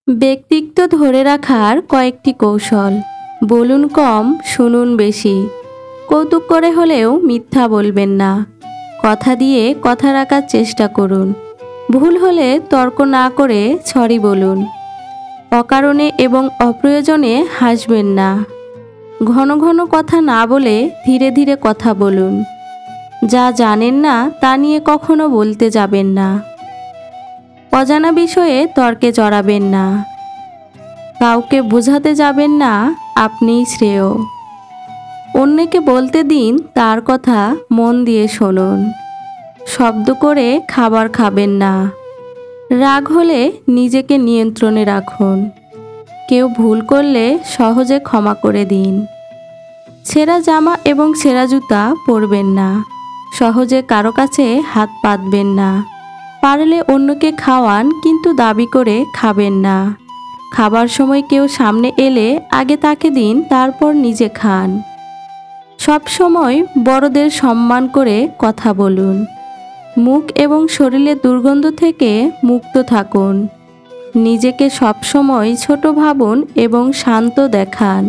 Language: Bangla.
ব্যক্তিত্ব ধরে রাখার কয়েকটি কৌশল। বলুন কম, শুনুন বেশি। কৌতুক করে হলেও মিথ্যা বলবেন না। কথা দিয়ে কথা রাখার চেষ্টা করুন। ভুল হলে তর্ক না করে সরি বলুন। অকারণে এবং অপ্রয়োজনে হাসবেন না। ঘন ঘন কথা না বলে ধীরে ধীরে কথা বলুন। যা জানেন না তা নিয়ে কখনো বলতে যাবেন না। অজানা বিষয়ে তর্কে জড়াবেন না। কাউকে বোঝাতে যাবেন না, আপনিই শ্রেয়। অন্যকে বলতে দিন তার কথা মন দিয়ে শুনুন। শব্দ করে খাবার খাবেন না। রাগ হলে নিজেকে নিয়ন্ত্রণে রাখুন। কেউ ভুল করলে সহজে ক্ষমা করে দিন। ছেঁড়া জামা এবং ছেঁড়া জুতা পরবেন না। সহজে কারো কাছে হাত পাতবেন না। পারলে অন্যকে খাওয়ান, কিন্তু দাবি করে খাবেন না। খাবার সময় কেউ সামনে এলে আগে তাকে দিন, তারপর নিজে খান। সব সময় বড়দের সম্মান করে কথা বলুন। মুখ এবং শরীরের দুর্গন্ধ থেকে মুক্ত থাকুন। নিজেকে সবসময় ছোট ভাবুন এবং শান্ত দেখান।